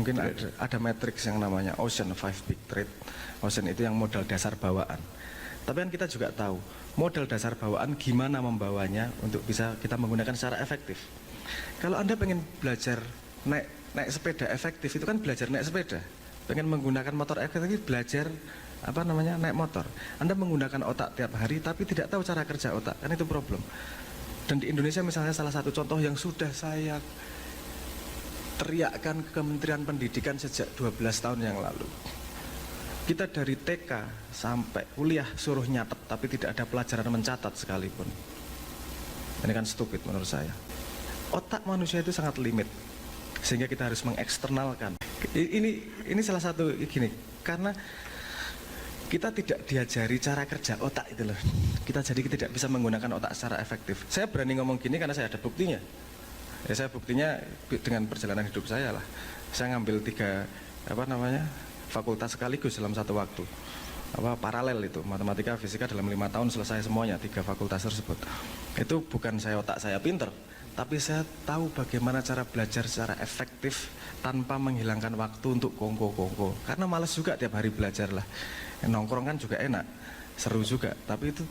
Mungkin ada matriks yang namanya Ocean, 5 big trade. Ocean itu yang modal dasar bawaan. Tapi kan kita juga tahu, modal dasar bawaan gimana membawanya untuk bisa kita menggunakan secara efektif. Kalau Anda pengen belajar naik sepeda efektif, itu kan belajar naik sepeda. Pengen menggunakan motor efektif, belajar naik motor. Anda menggunakan otak tiap hari tapi tidak tahu cara kerja otak, kan itu problem. Dan di Indonesia misalnya salah satu contoh yang sudah saya teriakkan ke Kementerian Pendidikan sejak 12 tahun yang lalu. Kita dari TK sampai kuliah suruh nyatet tapi tidak ada pelajaran mencatat sekalipun. Ini kan stupid menurut saya. Otak manusia itu sangat limit, sehingga kita harus mengeksternalkan. Ini salah satu gini, karena kita tidak diajari cara kerja otak itu loh. Kita tidak bisa menggunakan otak secara efektif. Saya berani ngomong gini karena saya ada buktinya. Ya saya buktinya dengan perjalanan hidup saya lah. Saya ngambil 3 fakultas sekaligus dalam satu waktu. Paralel itu, matematika, fisika dalam 5 tahun selesai semuanya 3 fakultas tersebut. Itu bukan otak saya pinter, tapi saya tahu bagaimana cara belajar secara efektif tanpa menghilangkan waktu untuk kongko-kongko. Karena malas juga tiap hari belajar lah. Nongkrong kan juga enak, seru juga, tapi itu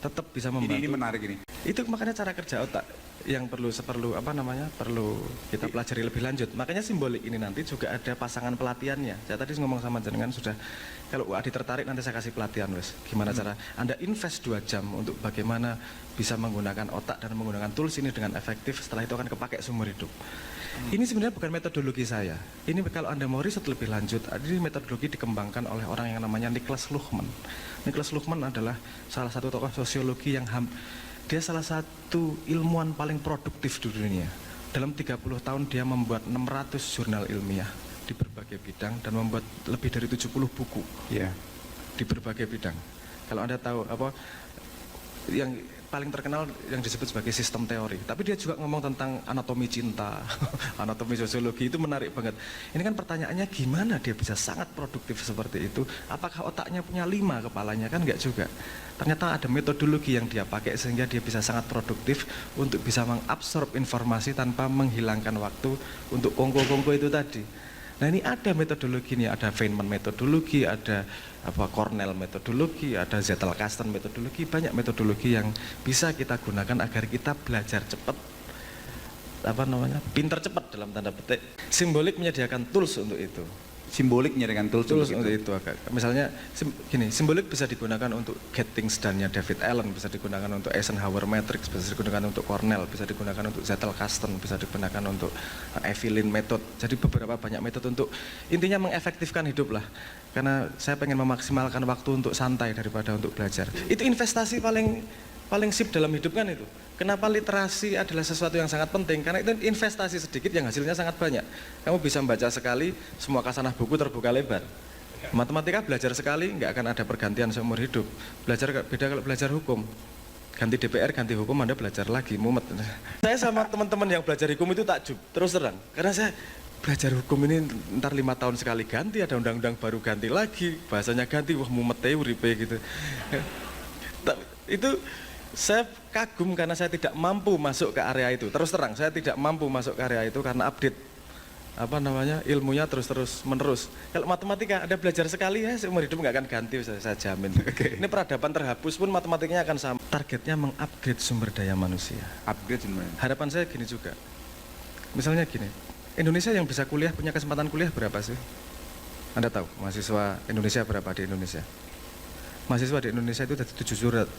tetap bisa membantu. Ini menarik ini. Itu makanya cara kerja otak yang perlu kita pelajari lebih lanjut. Makanya simbolik ini nanti juga ada pasangan pelatihannya. Saya tadi ngomong sama jenengan sudah, kalau Adi tertarik nanti saya kasih pelatihan wes. Gimana cara Anda invest 2 jam untuk bagaimana bisa menggunakan otak dan menggunakan tools ini dengan efektif, setelah itu akan kepakai seumur hidup. Ini sebenarnya bukan metodologi saya. Ini kalau Anda mau riset lebih lanjut, ini metodologi dikembangkan oleh orang yang namanya Niklas Luhmann. Niklas Luhmann adalah salah satu tokoh sosiologi yang dia salah satu ilmuwan paling produktif di dunia. Dalam 30 tahun dia membuat 600 jurnal ilmiah di berbagai bidang dan membuat lebih dari 70 buku di berbagai bidang. Kalau Anda tahu yang paling terkenal yang disebut sebagai sistem teori, tapi dia juga ngomong tentang anatomi cinta, anatomi sosiologi, itu menarik banget. Ini kan pertanyaannya gimana dia bisa sangat produktif seperti itu? Apakah otaknya punya 5 kepalanya? Kan enggak juga. Ternyata ada metodologi yang dia pakai sehingga dia bisa sangat produktif untuk bisa mengabsorb informasi tanpa menghilangkan waktu untuk kongko-kongko itu tadi. Nah ini ada metodologinya, ada Feynman metodologi, ada Cornell metodologi, ada Zettelkasten metodologi, banyak metodologi yang bisa kita gunakan agar kita belajar cepat, pinter cepat dalam tanda petik. Simbolik menyediakan tools untuk itu. Simbolik menyediakan tools untuk itu. Misalnya gini, simbolik bisa digunakan untuk Get Things Done-nya David Allen, bisa digunakan untuk Eisenhower Matrix, bisa digunakan untuk Cornell, bisa digunakan untuk Zettelkasten, bisa digunakan untuk Evelyn Method. Jadi beberapa banyak metode untuk intinya mengefektifkan hidup lah. Karena saya pengen memaksimalkan waktu untuk santai daripada untuk belajar. Itu investasi paling sip dalam hidup kan itu. Kenapa literasi adalah sesuatu yang sangat penting? Karena itu investasi sedikit yang hasilnya sangat banyak. Kamu bisa membaca sekali, semua kasanah buku terbuka lebar. Matematika belajar sekali, nggak akan ada pergantian seumur hidup. Beda kalau belajar hukum. Ganti DPR, ganti hukum, Anda belajar lagi, mumet. Saya sama teman-teman yang belajar hukum itu takjub, terus terang. Karena saya belajar hukum ini ntar 5 tahun sekali ganti, ada undang-undang baru ganti lagi, bahasanya ganti, wah mumet uripe gitu. Itu saya kagum karena saya tidak mampu masuk ke area itu. Terus terang, saya tidak mampu masuk ke area itu karena update ilmunya terus menerus. Kalau matematika ada belajar sekali ya seumur hidup nggak akan ganti, saya jamin. Ini peradaban terhapus pun matematikanya akan sama. Targetnya mengupgrade sumber daya manusia. Harapan saya gini juga. Misalnya gini, Indonesia yang bisa kuliah punya kesempatan kuliah berapa sih? Anda tahu mahasiswa Indonesia berapa di Indonesia? Mahasiswa di Indonesia itu ada 7.100.000.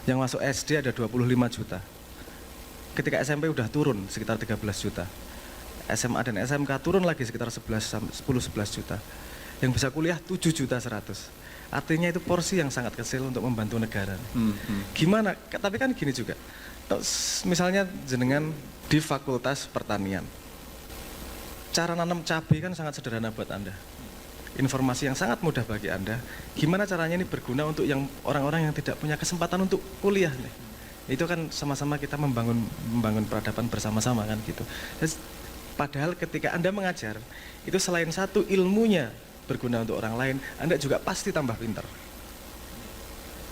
Yang masuk SD ada 25 juta. Ketika SMP udah turun sekitar 13 juta. SMA dan SMK turun lagi sekitar 10-11 juta. Yang bisa kuliah 7.100.000. Artinya itu porsi yang sangat kecil untuk membantu negara. Gimana? Tapi kan gini juga. Misalnya jenengan di Fakultas Pertanian. Cara nanam cabai kan sangat sederhana buat Anda. Informasi yang sangat mudah bagi Anda. Gimana caranya ini berguna untuk yang orang-orang yang tidak punya kesempatan untuk kuliah nih. Itu kan sama-sama kita membangun peradaban bersama-sama kan gitu. Padahal ketika Anda mengajar, itu selain satu ilmunya berguna untuk orang lain, Anda juga pasti tambah pintar.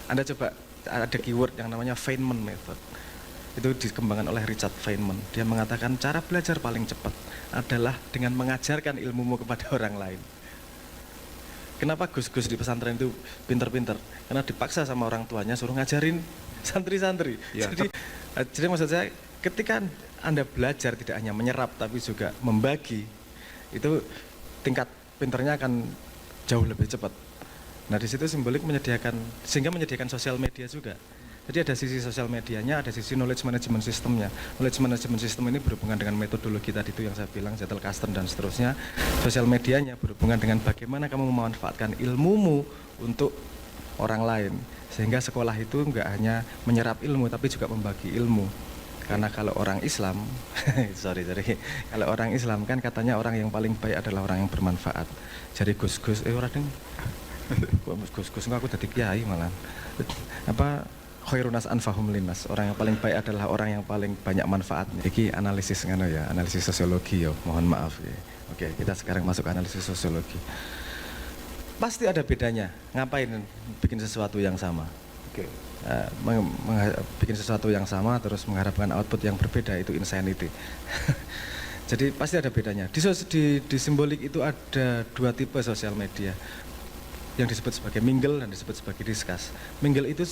Anda coba ada keyword yang namanya Feynman method. Itu dikembangkan oleh Richard Feynman. Dia mengatakan cara belajar paling cepat adalah dengan mengajarkan ilmumu kepada orang lain. Kenapa gus-gus di pesantren itu pinter-pinter? Karena dipaksa sama orang tuanya suruh ngajarin santri-santri. Ya, Jadi maksud saya ketika Anda belajar tidak hanya menyerap tapi juga membagi, itu tingkat pinternya akan jauh lebih cepat. Nah di situ simbolik sehingga menyediakan sosial media juga. Jadi ada sisi sosial medianya, ada sisi knowledge management systemnya. Knowledge management system ini berhubungan dengan metodologi tadi itu yang saya bilang, Zettelkasten dan seterusnya. Sosial medianya berhubungan dengan bagaimana kamu memanfaatkan ilmumu untuk orang lain. Sehingga sekolah itu enggak hanya menyerap ilmu, tapi juga membagi ilmu. Karena kalau orang Islam, kalau orang Islam kan katanya orang yang paling baik adalah orang yang bermanfaat. Jadi gus-gus, orang gus-gus enggak, aku jadi kiai malah. Khairunas anfahum linnas, orang yang paling baik adalah orang yang paling banyak manfaatnya. Iki analisis ngono ya, analisis sosiologi ya, mohon maaf ya. Oke, kita sekarang masuk ke analisis sosiologi. Pasti ada bedanya, ngapain bikin sesuatu yang sama. Oke. Bikin sesuatu yang sama terus mengharapkan output yang berbeda, itu insanity. Jadi pasti ada bedanya. Di simbolik itu ada dua tipe sosial media, yang disebut sebagai mingle dan disebut sebagai discuss. Mingle itu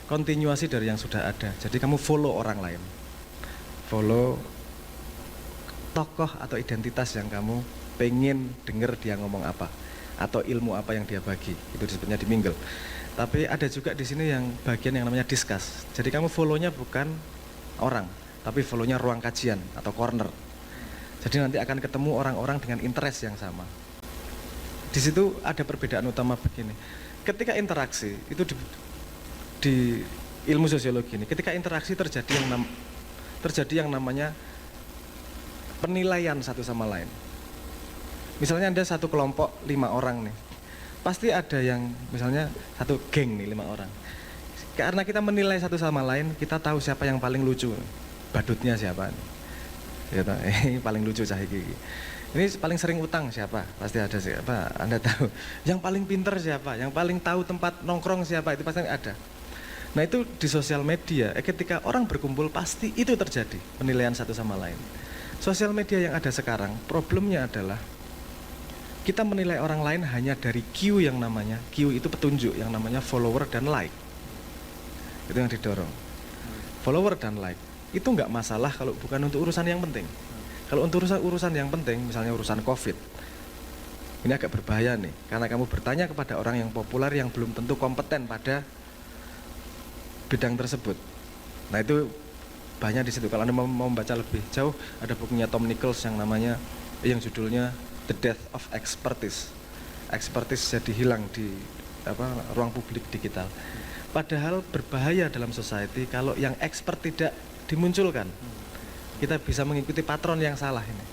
kontinuasi dari yang sudah ada. Jadi kamu follow orang lain, follow tokoh atau identitas yang kamu pengen denger dia ngomong apa atau ilmu apa yang dia bagi. Itu disebutnya di mingle. Tapi ada juga di sini yang bagian yang namanya discuss. Jadi kamu follow-nya bukan orang, tapi follow-nya ruang kajian atau corner. Jadi nanti akan ketemu orang-orang dengan interest yang sama. Di situ ada perbedaan utama begini. Ketika interaksi itu di ilmu sosiologi ini, ketika interaksi terjadi yang namanya penilaian satu sama lain. Misalnya Anda satu kelompok 5 orang nih, pasti ada yang misalnya satu geng nih 5 orang. Karena kita menilai satu sama lain, kita tahu siapa yang paling lucu, badutnya siapa nih. Gitu, paling lucu cah iki. Ini paling sering utang siapa? Pasti ada siapa? Anda tahu. Yang paling pinter siapa? Yang paling tahu tempat nongkrong siapa? Itu pasti ada. Nah itu di sosial media, ketika orang berkumpul pasti itu terjadi, penilaian satu sama lain. Sosial media yang ada sekarang, problemnya adalah kita menilai orang lain hanya dari Q yang namanya, Q itu petunjuk yang namanya follower dan like. Itu yang didorong. Follower dan like, itu nggak masalah kalau bukan untuk urusan yang penting. Kalau untuk urusan yang penting, misalnya urusan COVID, ini agak berbahaya nih, karena kamu bertanya kepada orang yang populer yang belum tentu kompeten pada bidang tersebut. Nah itu banyak di situ. Kalau Anda mau membaca lebih jauh, ada bukunya Tom Nichols yang judulnya The Death of Expertise. Expertise jadi hilang di ruang publik digital. Padahal berbahaya dalam society kalau yang expert tidak dimunculkan. Kita bisa mengikuti patron yang salah ini.